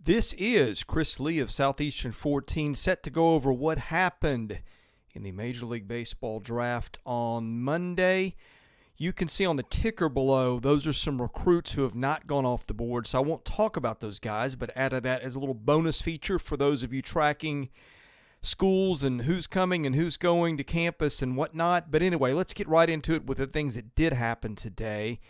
This is Chris Lee of Southeastern 14, set to go over what happened in the Major League Baseball draft on Monday. You can see on the ticker below, those are some recruits who have not gone off the board, so I won't talk about those guys, but added that as a little bonus feature for those of you tracking schools and who's coming and who's going to campus and whatnot. But anyway, let's get right into it with the things that did happen today.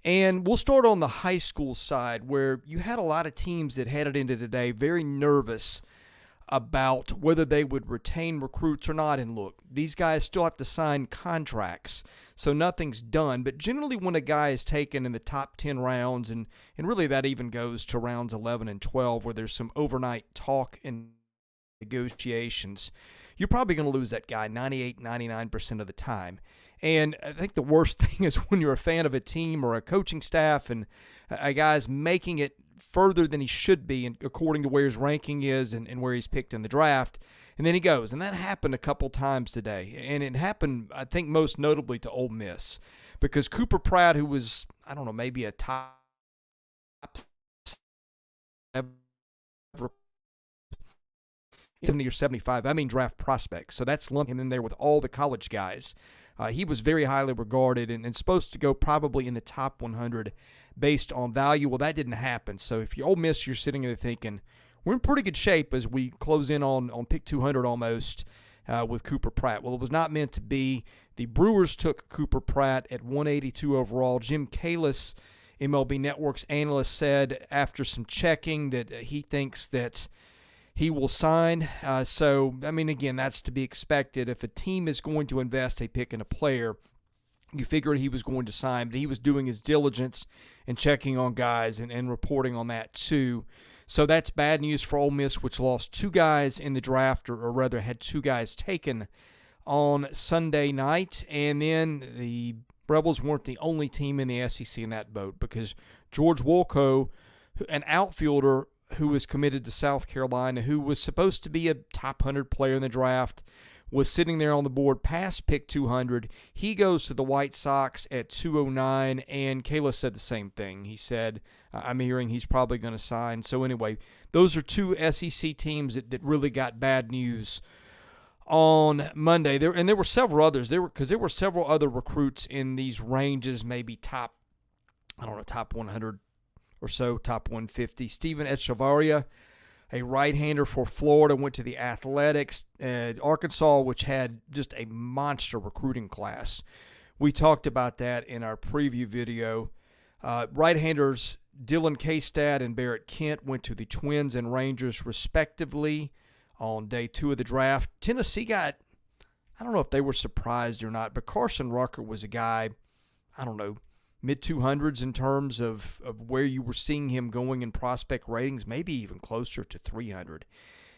And we'll start on the high school side, where you had a lot of teams that headed into today very nervous about whether they would retain recruits or not. And look, these guys still have to sign contracts, so nothing's done. But generally when a guy is taken in the top 10 rounds, and really that even goes to rounds 11 and 12, where there's some overnight talk and negotiations, you're probably going to lose that guy 98, 99% of the time. And I think the worst thing is when you're a fan of a team or a coaching staff and a guy's making it further than he should be, and according to where his ranking is and where he's picked in the draft, and then he goes. And that happened a couple times today. And it happened, I think, most notably to Ole Miss, because Cooper Pratt, who was, I don't know, maybe a top 70 or 75, I mean draft prospects. So that's lumping him in there with all the college guys. He was very highly regarded and supposed to go probably in the top 100 based on value. Well, that didn't happen. So if you're Ole Miss, you're sitting there thinking, we're in pretty good shape as we close in on pick 200 almost with Cooper Pratt. Well, it was not meant to be. The Brewers took Cooper Pratt at 182 overall. Jim Kalis, MLB Network's analyst, said after some checking that he thinks that he will sign. So, I mean, again, that's to be expected. If a team is going to invest a pick in a player, you figured he was going to sign, but he was doing his diligence and checking on guys and reporting on that too. So that's bad news for Ole Miss, which lost two guys in the draft, or rather had two guys taken on Sunday night. And then the Rebels weren't the only team in the SEC in that boat, because George Wolko, an outfielder who was committed to South Carolina, who was supposed to be a top 100 player in the draft, was sitting there on the board past pick 200. He goes to the White Sox at 209, and Kayla said the same thing. He said, I'm hearing he's probably going to sign. So anyway, those are two SEC teams that really got bad news on Monday. There were several others. There were several other recruits in these ranges, maybe top 100 or so, top 150. Steven Echevarria, a right-hander for Florida, went to the Athletics. Arkansas, which had just a monster recruiting class. We talked about that in our preview video. Right-handers Dylan Kastad and Barrett Kent went to the Twins and Rangers, respectively, on day 2 of the draft. Tennessee got, I don't know if they were surprised or not, but Carson Rucker was a guy, I don't know, mid-200s in terms of where you were seeing him going in prospect ratings, maybe even closer to 300.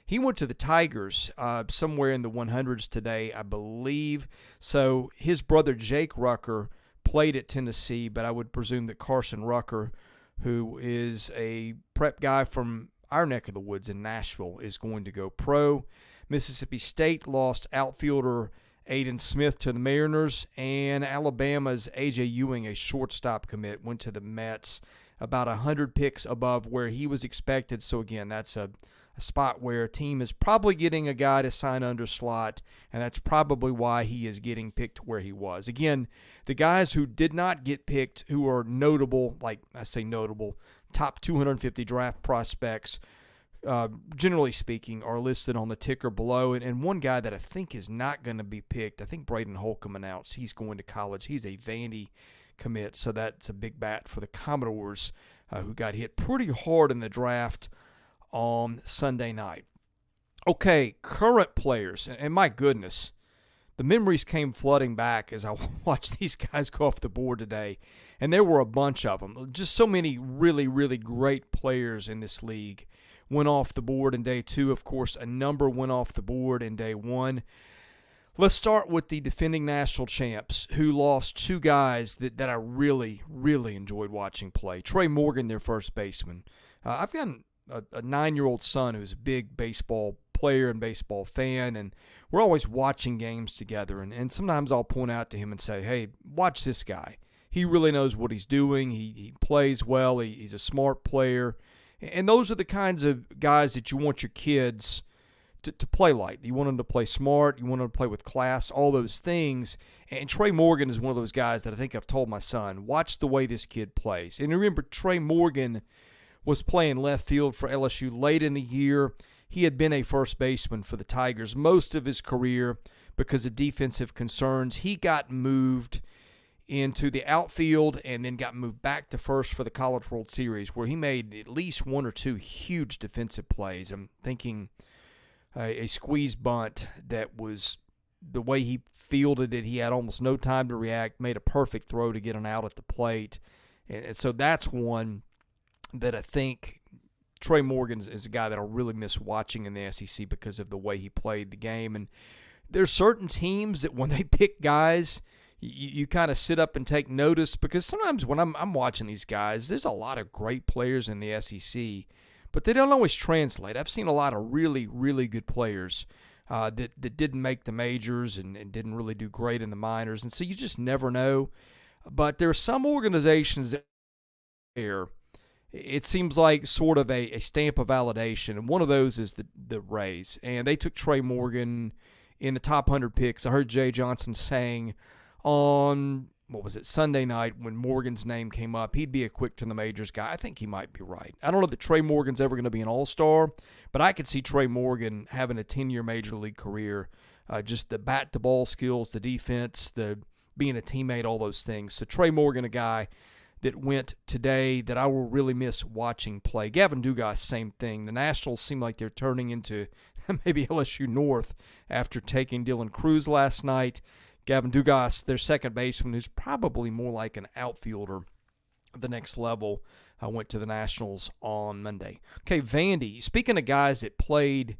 He went to the Tigers somewhere in the 100s today, I believe. So his brother Jake Rucker played at Tennessee, but I would presume that Carson Rucker, who is a prep guy from our neck of the woods in Nashville, is going to go pro. Mississippi State lost outfielder Aiden Smith to the Mariners, and Alabama's A.J. Ewing, a shortstop commit, went to the Mets, about 100 picks above where he was expected. So, again, that's a spot where a team is probably getting a guy to sign under slot, and that's probably why he is getting picked where he was. Again, the guys who did not get picked, who are notable, like I say notable, top 250 draft prospects, generally speaking, are listed on the ticker below. And one guy that I think is not going to be picked, I think Braden Holcomb announced he's going to college. He's a Vandy commit, so that's a big bat for the Commodores, who got hit pretty hard in the draft on Sunday night. Okay, current players, and my goodness, the memories came flooding back as I watched these guys go off the board today, and there were a bunch of them. Just so many really, really great players in this league went off the board in day 2. Of course, a number went off the board in day 1. Let's start with the defending national champs, who lost two guys that I really, really enjoyed watching play. Trey Morgan, their first baseman. I've got a 9-year-old son who's a big baseball player and baseball fan, and we're always watching games together. And sometimes I'll point out to him and say, hey, watch this guy. He really knows what he's doing. He plays well. He's a smart player. And those are the kinds of guys that you want your kids to play like. You want them to play smart. You want them to play with class, all those things. And Trey Morgan is one of those guys that I think I've told my son, watch the way this kid plays. And remember, Trey Morgan was playing left field for LSU late in the year. He had been a first baseman for the Tigers most of his career because of defensive concerns. He got moved into the outfield and then got moved back to first for the College World Series, where he made at least one or two huge defensive plays. I'm thinking a squeeze bunt that was the way he fielded it. He had almost no time to react, made a perfect throw to get an out at the plate. And so that's one that I think Trey Morgan is a guy that I'll really miss watching in the SEC because of the way he played the game. And there's certain teams that when they pick guys, you kind of sit up and take notice, because sometimes when I'm watching these guys, there's a lot of great players in the SEC, but they don't always translate. I've seen a lot of really, really good players that didn't make the majors and didn't really do great in the minors, and so you just never know. But there are some organizations that it seems like sort of a stamp of validation, and one of those is the Rays, and they took Trey Morgan in the top 100 picks. I heard Jay Johnson saying on, Sunday night when Morgan's name came up, he'd be a quick to the majors guy. I think he might be right. I don't know that Trey Morgan's ever going to be an all-star, but I could see Trey Morgan having a 10-year major league career. Just the bat-to-ball skills, the defense, the being a teammate, all those things. So Trey Morgan, a guy that went today that I will really miss watching play. Gavin Dugas, same thing. The Nationals seem like they're turning into maybe LSU North after taking Dylan Cruz last night. Gavin Dugas, their second baseman, who's probably more like an outfielder at the next level, went to the Nationals on Monday. Okay, Vandy, speaking of guys that played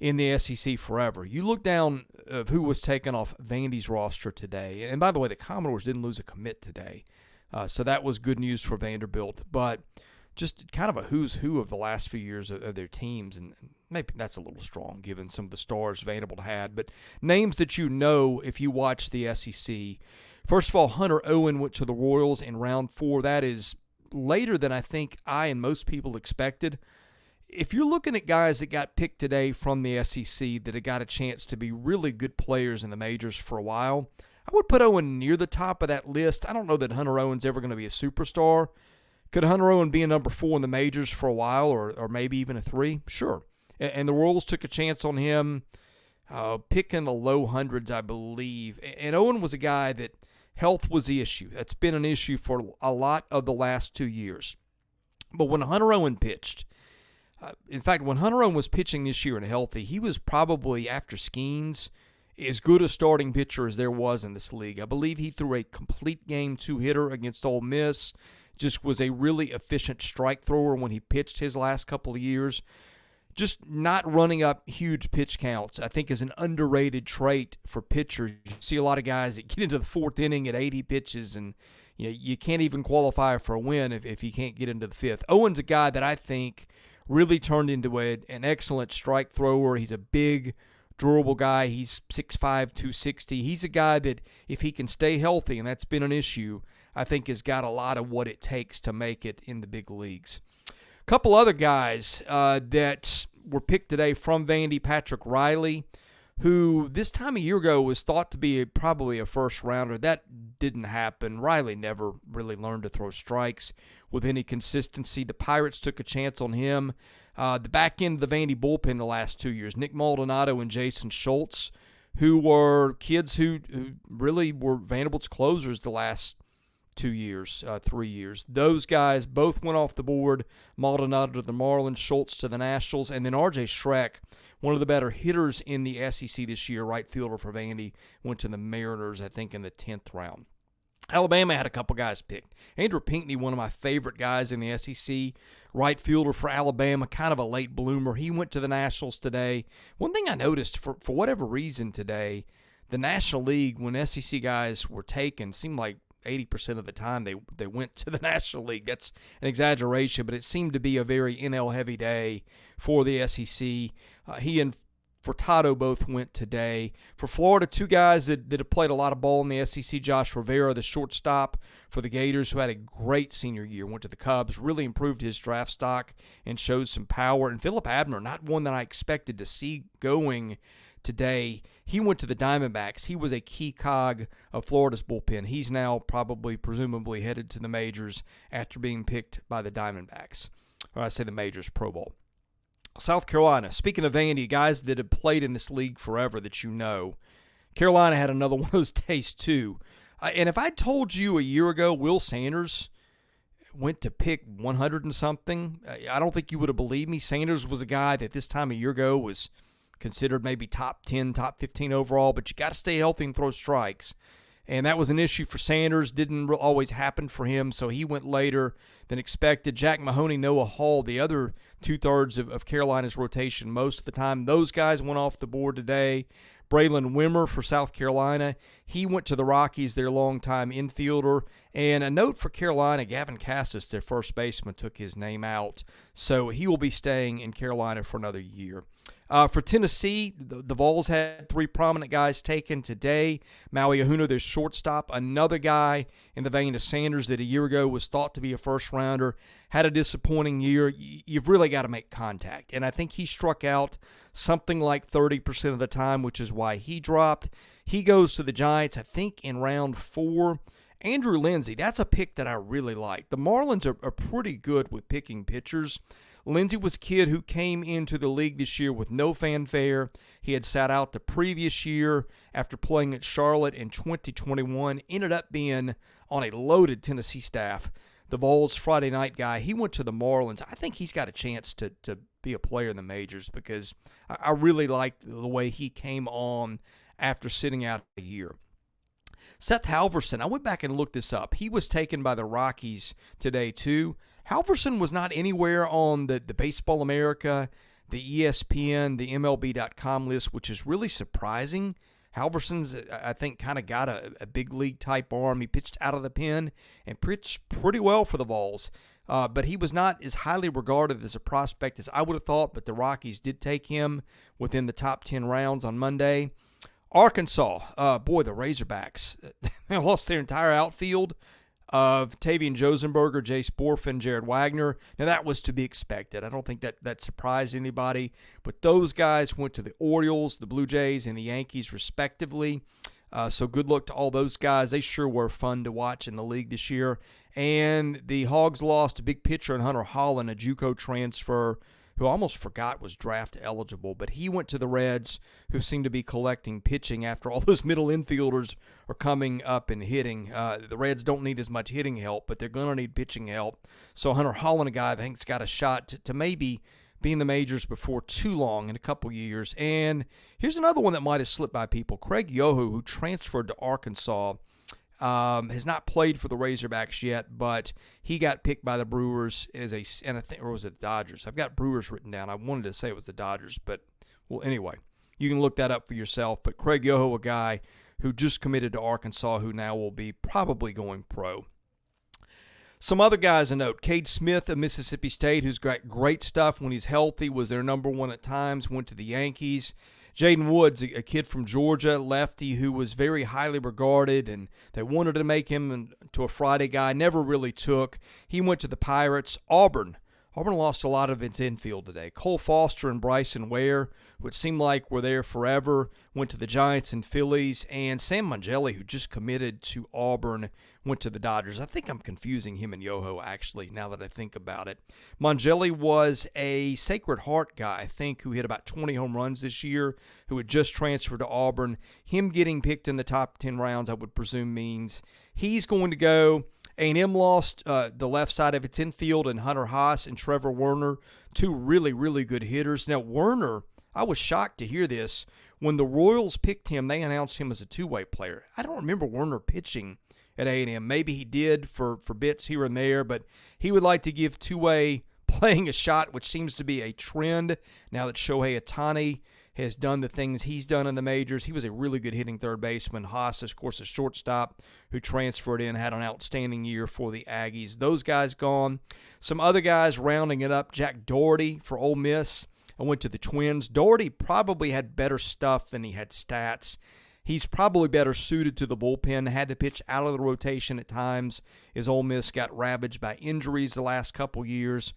in the SEC forever, you look down of who was taken off Vandy's roster today. And by the way, the Commodores didn't lose a commit today, so that was good news for Vanderbilt. But just kind of a who's who of the last few years of their teams, and maybe that's a little strong given some of the stars Vanderbilt had, but names that you know if you watch the SEC. First of all, Hunter Owen went to the Royals in round 4. That is later than I think I and most people expected. If you're looking at guys that got picked today from the SEC that have got a chance to be really good players in the majors for a while, I would put Owen near the top of that list. I don't know that Hunter Owen's ever going to be a superstar. Could Hunter Owen be a number 4 in the majors for a while, or maybe even a 3? Sure. And the Royals took a chance on him, picking the low hundreds, I believe. And Owen was a guy that health was the issue. That's been an issue for a lot of the last 2 years. But when Hunter Owen pitched, in fact, when Hunter Owen was pitching this year and healthy, he was probably, after Skeens, as good a starting pitcher as there was in this league. I believe he threw a complete game 2-hitter against Ole Miss. Just was a really efficient strike thrower when he pitched his last couple of years. Just not running up huge pitch counts, I think, is an underrated trait for pitchers. You see a lot of guys that get into the 4th inning at 80 pitches, and you can't even qualify for a win if you can't get into the 5th. Owen's a guy that I think really turned into an excellent strike thrower. He's a big, durable guy. He's 6'5", 260. He's a guy that, if he can stay healthy, and that's been an issue, I think has got a lot of what it takes to make it in the big leagues. A couple other guys that were picked today from Vandy, Patrick Riley, who this time a year ago was thought to be probably a first-rounder. That didn't happen. Riley never really learned to throw strikes with any consistency. The Pirates took a chance on him. The back end of the Vandy bullpen the last 2 years, Nick Maldonado and Jason Schultz, who were kids who really were Vanderbilt's closers the last 2 years, 3 years. Those guys both went off the board. Maldonado to the Marlins, Schultz to the Nationals, and then R.J. Schreck, one of the better hitters in the SEC this year, right fielder for Vandy, went to the Mariners, I think, in the 10th round. Alabama had a couple guys picked. Andrew Pinckney, one of my favorite guys in the SEC, right fielder for Alabama, kind of a late bloomer. He went to the Nationals today. One thing I noticed, for whatever reason today, the National League, when SEC guys were taken, seemed like 80% of the time they went to the National League. That's an exaggeration, but it seemed to be a very NL-heavy day for the SEC. He and Furtado both went today. For Florida, two guys that have played a lot of ball in the SEC. Josh Rivera, the shortstop for the Gators, who had a great senior year, went to the Cubs, really improved his draft stock and showed some power. And Philip Abner, not one that I expected to see going today. He went to the Diamondbacks. He was a key cog of Florida's bullpen. He's now presumably headed to the majors after being picked by the Diamondbacks. Or I say the majors, Pro Bowl. South Carolina, speaking of Vandy, guys that have played in this league forever that you know, Carolina had another one of those days too. And if I told you a year ago Will Sanders went to pick 100 and something, I don't think you would have believed me. Sanders was a guy that this time a year ago was considered maybe top 10, top 15 overall, but you got to stay healthy and throw strikes. And that was an issue for Sanders. Didn't always happen for him, so he went later than expected. Jack Mahoney, Noah Hall, the other two-thirds of Carolina's rotation most of the time. Those guys went off the board today. Braylon Wimmer for South Carolina. He went to the Rockies, their longtime infielder. And a note for Carolina, Gavin Cassis, their first baseman, took his name out. So he will be staying in Carolina for another year. For Tennessee, the Vols had three prominent guys taken today. Maui Ahuna, their shortstop, another guy in the vein of Sanders that a year ago was thought to be a first-rounder, had a disappointing year. You've really got to make contact. And I think he struck out something like 30% of the time, which is why he dropped. He goes to the Giants, I think, in round 4. Andrew Lindsey, that's a pick that I really like. The Marlins are pretty good with picking pitchers. Lindsey was a kid who came into the league this year with no fanfare. He had sat out the previous year after playing at Charlotte in 2021. Ended up being on a loaded Tennessee staff. The Vols Friday night guy. He went to the Marlins. I think he's got a chance to be a player in the majors because I really liked the way he came on after sitting out a year. Seth Halverson, I went back and looked this up. He was taken by the Rockies today too. Halverson was not anywhere on the Baseball America, the ESPN, the MLB.com list, which is really surprising. Halverson's, I think, kind of got a big league type arm. He pitched out of the pen and pitched pretty well for the Vols. But he was not as highly regarded as a prospect as I would have thought, but the Rockies did take him within the top 10 rounds on Monday. Arkansas, the Razorbacks, they lost their entire outfield of Tavian Josenberger, Jay Sporfin, Jared Wagner. Now, that was to be expected. I don't think that surprised anybody. But those guys went to the Orioles, the Blue Jays, and the Yankees, respectively. So good luck to all those guys. They sure were fun to watch in the league this year. And the Hogs lost a big pitcher in Hunter Holland, a JUCO transfer, who I almost forgot was draft eligible, but he went to the Reds, who seem to be collecting pitching after all those middle infielders are coming up and hitting. The Reds don't need as much hitting help, but they're going to need pitching help. So Hunter Holland, a guy I think has got a shot to maybe be in the majors before too long in a couple years. And here's another one that might have slipped by people. Craig Yoho, who transferred to Arkansas, has not played for the Razorbacks yet, but he got picked by the Brewers or was it the Dodgers? I've got Brewers written down. I wanted to say it was the Dodgers, but well, anyway, you can look that up for yourself. But Craig Yoho, a guy who just committed to Arkansas, who now will be probably going pro. Some other guys to note. Cade Smith of Mississippi State, who's got great stuff when he's healthy, was their number one at times, went to the Yankees. Jaden Woods, a kid from Georgia, lefty, who was very highly regarded, and they wanted to make him into a Friday guy. Never really took. He went to the Pirates. Auburn lost a lot of its infield today. Cole Foster and Bryson Ware, who it seemed like were there forever, went to the Giants and Phillies. And Sam Mangelli, who just committed to Auburn, went to the Dodgers. I think I'm confusing him and Yoho, actually, now that I think about it. Mangelli was a Sacred Heart guy, I think, who hit about 20 home runs this year, who had just transferred to Auburn. Him getting picked in the top 10 rounds, I would presume, means he's going to go. A&M lost the left side of its infield, and Hunter Haas and Trevor Werner, two really, really good hitters. Now, Werner, I was shocked to hear this. When the Royals picked him, they announced him as a two-way player. I don't remember Werner pitching at A&M. Maybe he did for bits here and there, but he would like to give two-way playing a shot, which seems to be a trend now that Shohei Ohtani has done the things he's done in the majors. He was a really good hitting third baseman. Haas, of course, a shortstop who transferred in, had an outstanding year for the Aggies. Those guys gone. Some other guys rounding it up. Jack Doherty for Ole Miss I went to the Twins. Doherty probably had better stuff than he had stats. He's probably better suited to the bullpen. Had to pitch out of the rotation at times as Ole Miss got ravaged by injuries the last couple years.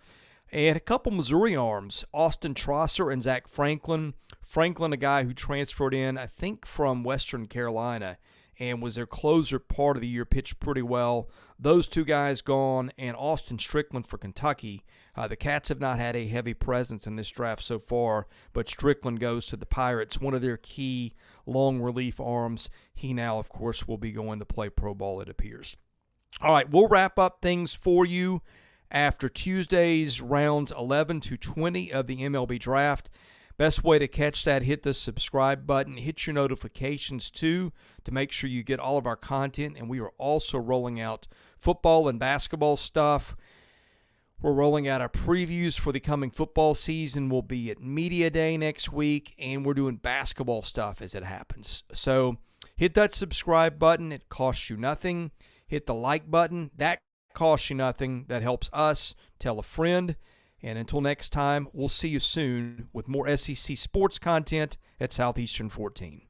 And a couple Missouri arms, Austin Trosser and Zach Franklin. Franklin, a guy who transferred in, I think, from Western Carolina and was their closer part of the year, pitched pretty well. Those two guys gone, and Austin Strickland for Kentucky. The Cats have not had a heavy presence in this draft so far, but Strickland goes to the Pirates, one of their key long relief arms. He now, of course, will be going to play pro ball, it appears. All right, we'll wrap up things for you after Tuesday's rounds 11 to 20 of the MLB draft. Best way to catch that, hit the subscribe button. Hit your notifications, too, to make sure you get all of our content. And we are also rolling out football and basketball stuff. We're rolling out our previews for the coming football season. We'll be at Media Day next week, and we're doing basketball stuff as it happens. So hit that subscribe button. It costs you nothing. Hit the like button. That costs you nothing. That helps us. Tell a friend. And until next time, we'll see you soon with more SEC sports content at Southeastern 14.